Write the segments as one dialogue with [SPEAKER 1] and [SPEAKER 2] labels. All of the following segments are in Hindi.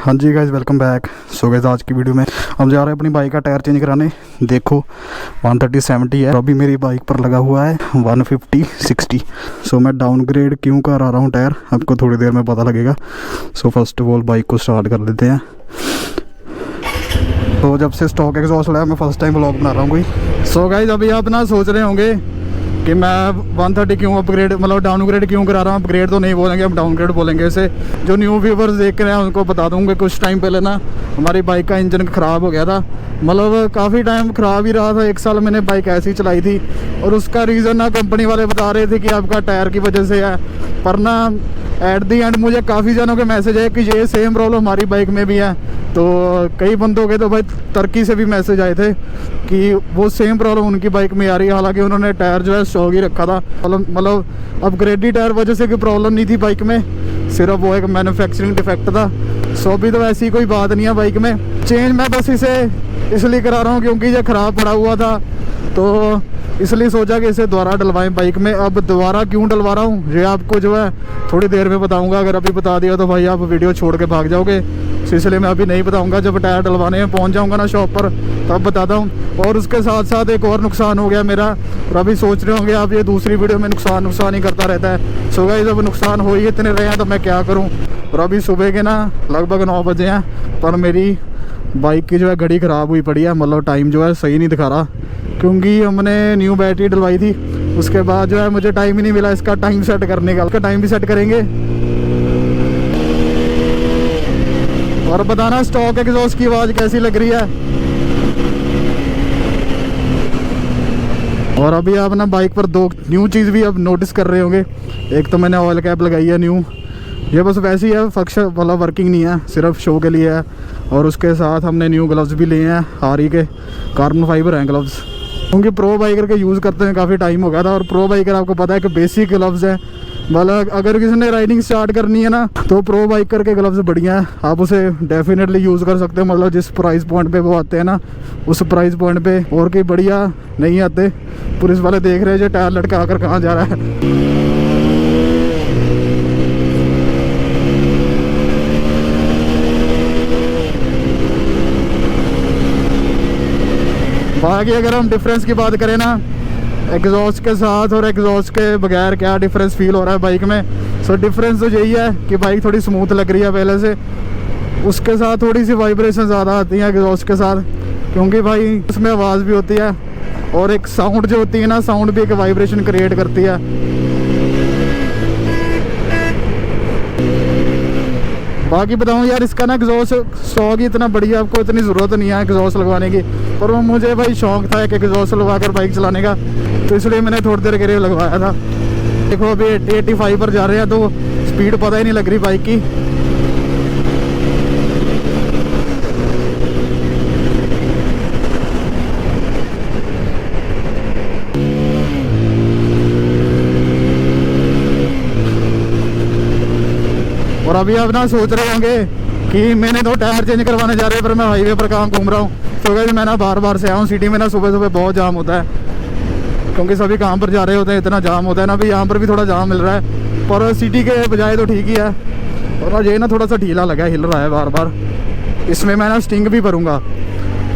[SPEAKER 1] हाँ जी guys, welcome back. So guys, आज की वीडियो में हम जा रहे हैं अपनी बाइक का टायर चेंज कराने। देखो 130/70 है, अभी मेरी बाइक पर लगा हुआ है 150/60। सो मैं डाउनग्रेड क्यों करा रहा हूँ टायर, आपको थोड़ी देर में पता लगेगा। So first of all bike को स्टार्ट कर लेते हैं। तो जब से स्टॉक एग्जॉस्ट लाया, मैं फर्स्ट टाइम व्लॉग बना रहा हूँ कोई। सो गाइस, अभी आप ना सोच रहे होंगे कि मैं 130 क्यों अपग्रेड, मतलब डाउनग्रेड क्यों करा रहा हूँ। अपग्रेड तो नहीं बोलेंगे, हम डाउनग्रेड बोलेंगे इसे। जो न्यू व्यूवर्स देख रहे हैं उनको बता दूँगा, कुछ टाइम पहले ना हमारी बाइक का इंजन ख़राब हो गया था। मतलब काफ़ी टाइम ख़राब ही रहा था, 1 साल मैंने बाइक ऐसी ही चलाई थी। और उसका रीज़न ना कंपनी वाले बता रहे थे कि आपका टायर की वजह से है, पर ना एट दी एंड मुझे काफ़ी जनों के मैसेज है कि ये सेम प्रॉब्लम हमारी बाइक में भी है। तो कई बंदों के तो भाई तुर्की से भी मैसेज आए थे कि वो सेम प्रॉब्लम उनकी बाइक में आ रही है। हालांकि उन्होंने टायर जो है स्टॉक ही रखा था। मतलब अपग्रेडेड टायर वजह से कोई प्रॉब्लम नहीं थी बाइक में, सिर्फ वो एक मैन्युफैक्चरिंग डिफेक्ट था। सो अभी तो ऐसी कोई बात नहीं है बाइक में। चेंज मैं बस इसे इसलिए करा रहा हूँ क्योंकि ये ख़राब पड़ा हुआ था, तो इसलिए सोचा कि इसे दोबारा डलवाएं बाइक में। अब दोबारा क्यों डलवा रहा हूँ ये आपको जो है थोड़ी देर में बताऊंगा। अगर अभी बता दिया तो भाई आप वीडियो छोड़ के भाग जाओगे, इसलिए मैं अभी नहीं बताऊंगा। जब टायर डलवाने में पहुँच जाऊँगा ना शॉप पर, तब बताता हूँ। और उसके साथ साथ एक और नुकसान हो गया मेरा, और अभी सोच रहे होंगे आप ये दूसरी वीडियो में नुकसान ही करता रहता है। सो गाइस, जब नुकसान हो ही इतने रहे हैं तो मैं क्या करूँ। और अभी सुबह के ना लगभग 9 बजे हैं, पर मेरी बाइक की जो है घड़ी ख़राब हुई पड़ी है। मतलब टाइम जो है सही नहीं दिखा रहा, क्योंकि हमने न्यू बैटरी डलवाई थी। उसके बाद जो है मुझे टाइम ही नहीं मिला इसका टाइम सेट करने का। उसका टाइम भी सेट करेंगे। और बताना स्टॉक एग्जॉस्ट की आवाज़ कैसी लग रही है। और अभी आप ना बाइक पर 2 न्यू चीज़ भी अब नोटिस कर रहे होंगे। एक तो मैंने ऑयल कैप लगाई है न्यू, ये बस वैसी है, फंक्शन वाला वर्किंग नहीं है, सिर्फ शो के लिए है। और उसके साथ हमने न्यू ग्लव्स भी लिए हैं, हारी के कार्बन फाइबर हैं ग्लव्स, क्योंकि प्रो बाइकर के यूज़ करते हैं काफ़ी टाइम हो गया था। और प्रो बाइकर आपको पता है कि बेसिक ग्लव्स हैं। मतलब अगर किसी ने राइडिंग स्टार्ट करनी है ना, तो प्रो बाइकर के ग्लव्स बढ़िया हैं, आप उसे डेफिनेटली यूज़ कर सकते हो। मतलब जिस प्राइस पॉइंट पे वो आते हैं ना, उस प्राइस पॉइंट पे और कोई बढ़िया नहीं आते। पुलिस वाले देख रहे हैं जो टायर लटका कर कहाँ जा रहा है। बाकी अगर हम डिफरेंस की बात करें ना, एग्जॉस्ट के साथ और एग्जॉस्ट के बगैर क्या डिफरेंस फील हो रहा है बाइक में। सो डिफरेंस तो यही है कि बाइक थोड़ी स्मूथ लग रही है पहले से। उसके साथ थोड़ी सी वाइब्रेशन ज़्यादा आती है एग्जॉस्ट के साथ, क्योंकि भाई उसमें आवाज़ भी होती है। और एक साउंड जो होती है ना, साउंड भी एक वाइब्रेशन क्रिएट करती है। बाकी बताऊँ यार, इसका ना एग्जॉस्ट स्टॉक ही इतना बढ़िया, आपको इतनी ज़रूरत नहीं है एग्जॉस्ट लगवाने की। पर वो मुझे भाई शौक था एक एग्जॉस्ट लगवा कर बाइक चलाने का, तो इसलिए मैंने थोड़ी देर के लिए लगवाया था। देखो अभी 80-85 पर जा रहे हैं, तो स्पीड पता ही नहीं लग रही बाइक की। और अभी आप ना सोच रहे होंगे कि मैंने तो टायर चेंज करवाने जा रहे हैं, पर मैं हाईवे पर काम घूम रहा हूँ। तो गाइस, मैं ना बार से आया हूँ। सिटी में ना सुबह सुबह बहुत जाम होता है, क्योंकि सभी काम पर जा रहे होते हैं, इतना जाम होता है ना। अभी यहाँ पर भी थोड़ा जाम मिल रहा है, पर सिटी के बजाय तो ठीक ही है। और ये ना थोड़ा सा ढीला लगा, हिल रहा है बार। इसमें मैं ना स्टिंग भी भरूँगा।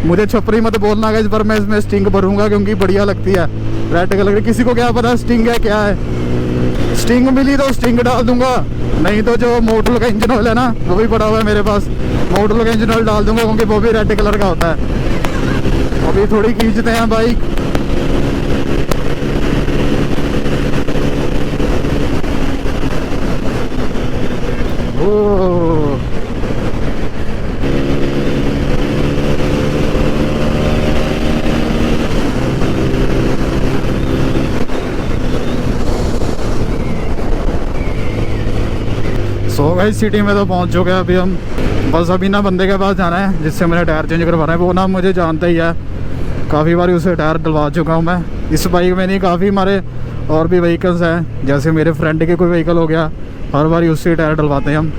[SPEAKER 1] मुझे छपरी मत बोलना गाइस, पर मैं इसमें स्टिंग भरूँगा क्योंकि बढ़िया लगती है रेड कलर की। किसी को क्या पता स्टिंग है क्या है। स्टिंग मिली तो स्टिंग डाल दूंगा, नहीं तो जो मोटल का इंजन ऑयल है ना, वो भी पड़ा हुआ है मेरे पास, मोटल का इंजन ऑयल डाल दूंगा, क्योंकि वो भी रेड कलर का होता है। अभी थोड़ी खींचते हैं बाइक। ओह सो गाइस, सिटी में तो पहुंच चुके हैं अभी हम। बस अभी ना बंदे के पास जाना है जिससे मैंने टायर चेंज करवाना है। वो ना मुझे जानता ही है, काफ़ी बार उसे टायर डलवा चुका हूँ मैं। इस बाइक में नहीं, काफ़ी हमारे और भी व्हीकल्स हैं, जैसे मेरे फ्रेंड के कोई व्हीकल हो गया, हर बार उससे टायर डलवाते हैं हम।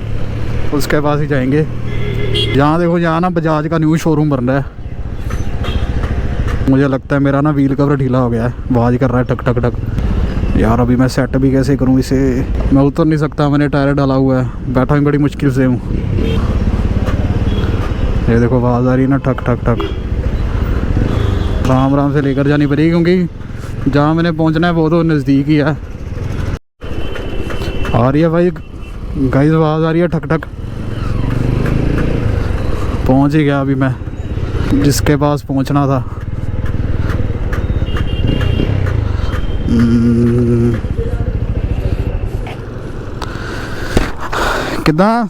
[SPEAKER 1] उसके पास ही जाएंगे। यहाँ देखो, यहाँ ना बजाज का न्यू शोरूम बन रहा है। मुझे लगता है मेरा ना व्हील कवर ढीला हो गया है, आवाज़ कर रहा है टक टक टक। यार अभी मैं सेट भी कैसे करूँ इसे, मैं उतर नहीं सकता, मैंने टायर डाला हुआ है, बैठा भी बड़ी मुश्किल से हूँ। ये देखो आवाज़ आ रही है ना, ठक ठक ठक। आराम आराम से लेकर जानी पड़ेगी क्योंकि जहाँ मैंने पहुँचना है वो तो नज़दीक ही है। आ रही है भाई गाइस, आवाज़ आ रही है ठक ठक। पहुँच ही गया अभी मैं जिसके पास पहुँचना था। ਕਿੱਦਾਂ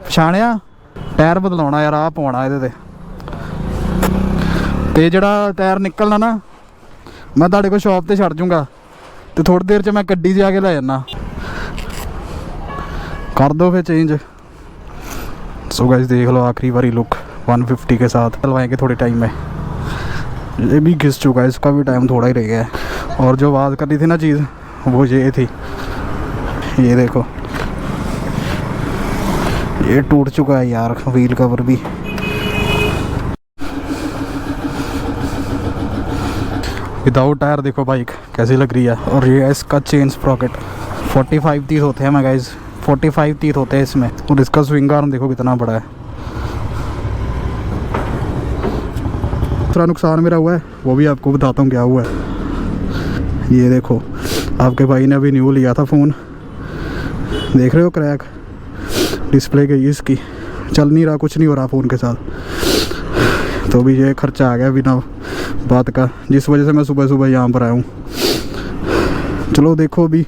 [SPEAKER 1] ਪਛਾਣਿਆ? ਟਾਇਰ ਬਦਲਾਉਣਾ ਯਾਰ, ਆਹ ਪਾਉਣਾ ਇਹਦੇ ਤੇ ਜਿਹੜਾ ਟਾਇਰ ਨਿਕਲਣਾ ਨਾ ਮੈਂ ਤੁਹਾਡੇ ਕੋਲ ਸ਼ਾਪ ਤੇ ਛੱਡ ਜੂੰਗਾ ਤੇ ਥੋੜੀ ਦੇਰ 'ਚ ਮੈਂ ਗੱਡੀ 'ਚ ਆ ਕੇ ਲੈ ਜਾਣਾ। कर दो फिर चेंज। सो गाइस देख लो आखिरी बारी लुक 150 के साथ डलवाएंगे थोड़े टाइम में। ये भी घिस चुका है, इसका भी टाइम थोड़ा ही रह गया है। और जो बात करनी थी ना चीज़ वो ये थी, ये देखो ये टूट चुका है यार, व्हील कवर भी। विदाउट टायर देखो बाइक कैसी लग रही है। और ये इसका चेन स्प्रॉकेट 45 तीथ होते हैं मैं गाइज, 45 तीथ होते हैं इसमें। और इसका स्विंग आर्म देखो कितना बड़ा है। दूसरा नुकसान मेरा हुआ है वो भी आपको बताता हूँ क्या हुआ है। ये देखो आपके भाई ने अभी न्यू लिया था फ़ोन, देख रहे हो क्रैक डिस्प्ले गई इसकी, चल नहीं रहा, कुछ नहीं हो रहा फ़ोन के साथ। तो भी ये खर्चा आ गया बिना बात का, जिस वजह से मैं सुबह सुबह यहाँ पर आया हूँ। चलो देखो अभी।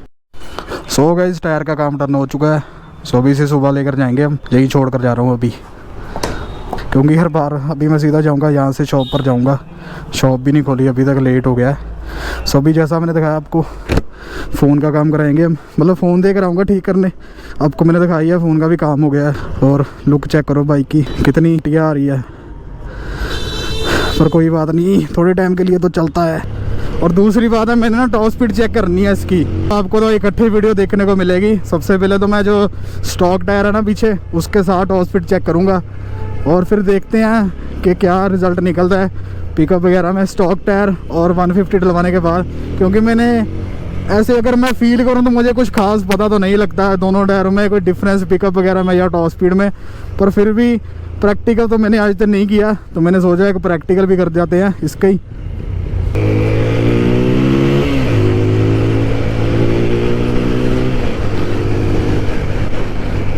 [SPEAKER 1] सो गाइस टायर का काम टर्न हो चुका है। सो अभी से सुबह लेकर जाएंगे हम, यही छोड़ कर जा रहा हूँ अभी, क्योंकि हर बार अभी मैं सीधा जाऊँगा यहाँ से शॉप पर जाऊँगा। शॉप भी नहीं खोली अभी तक, लेट हो गया है। सो अभी जैसा मैंने दिखाया आपको फ़ोन का काम कराएंगे हम, मतलब फ़ोन दे कर आऊँगा ठीक करने। आपको मैंने दिखाई है फ़ोन का भी काम हो गया है। और लुक चेक करो बाइक की कितनी टिया आ रही है, पर कोई बात नहीं, थोड़े टाइम के लिए तो चलता है। और दूसरी बात है मैंने ना टॉप स्पीड चेक करनी है इसकी, आपको तो इकट्ठी वीडियो देखने को मिलेगी। सबसे पहले तो मैं जो स्टॉक टायर है ना पीछे उसके साथ टॉप स्पीड चेक करूँगा और फिर देखते हैं कि क्या रिज़ल्ट निकलता है पिकअप वगैरह में स्टॉक टायर और 150 डलवाने के बाद। क्योंकि मैंने ऐसे अगर मैं फील करूँ तो मुझे कुछ खास पता तो नहीं लगता है दोनों टायरों में कोई डिफरेंस पिकअप वगैरह में या टॉप स्पीड में, पर फिर भी प्रैक्टिकल तो मैंने आज तक नहीं किया, तो मैंने सोचा है कि प्रैक्टिकल भी कर जाते हैं इसका ही।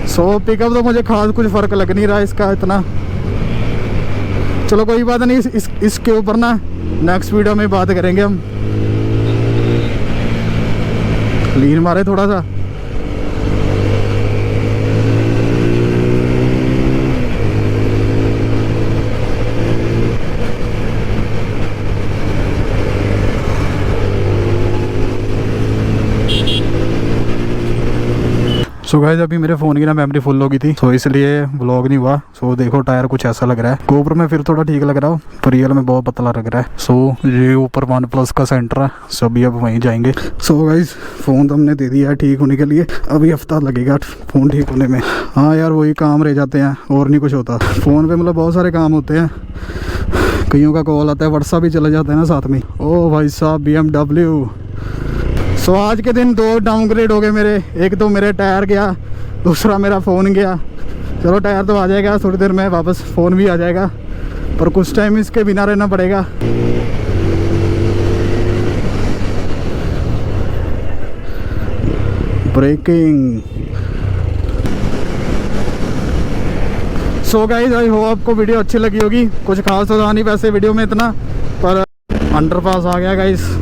[SPEAKER 1] सो पिकअप तो मुझे खास कुछ फ़र्क लग नहीं रहा इसका इतना। चलो कोई बात नहीं, इसके ऊपर ना नेक्स्ट वीडियो में बात करेंगे हम। लीन मारे थोड़ा सा। सो गाइस अभी मेरे फ़ोन की ना मेमोरी फुल हो गई थी, सो इसलिए व्लॉग नहीं हुआ। सो देखो टायर कुछ ऐसा लग रहा है, गोप्रो में फिर थोड़ा ठीक लग रहा हो, पर रियल में बहुत पतला लग रहा है। सो ये ऊपर OnePlus का सेंटर है, सो अभी अब वहीं जाएंगे। सो गाइस फ़ोन तो हमने दे दिया है ठीक होने के लिए, अभी हफ्ता लगेगा फ़ोन ठीक होने में। हाँ यार वही काम रह जाते हैं और नहीं कुछ होता फ़ोन पर, मतलब बहुत सारे काम होते हैं। कईयों का कॉल आता है, व्हाट्सएप भी चले जाते हैं ना साथ में। ओ भाई साहब BMW। सो आज के दिन 2 डाउनग्रेड हो गए मेरे, एक तो मेरे टायर गया, दूसरा मेरा फ़ोन गया। चलो टायर तो आ जाएगा थोड़ी देर में वापस, फ़ोन भी आ जाएगा, पर कुछ टाइम इसके बिना रहना पड़ेगा। Breaking. So guys I hope आपको वीडियो अच्छी लगी होगी। कुछ खास तो था नहीं वैसे वीडियो में इतना, पर अंडरपास आ गया गाइस।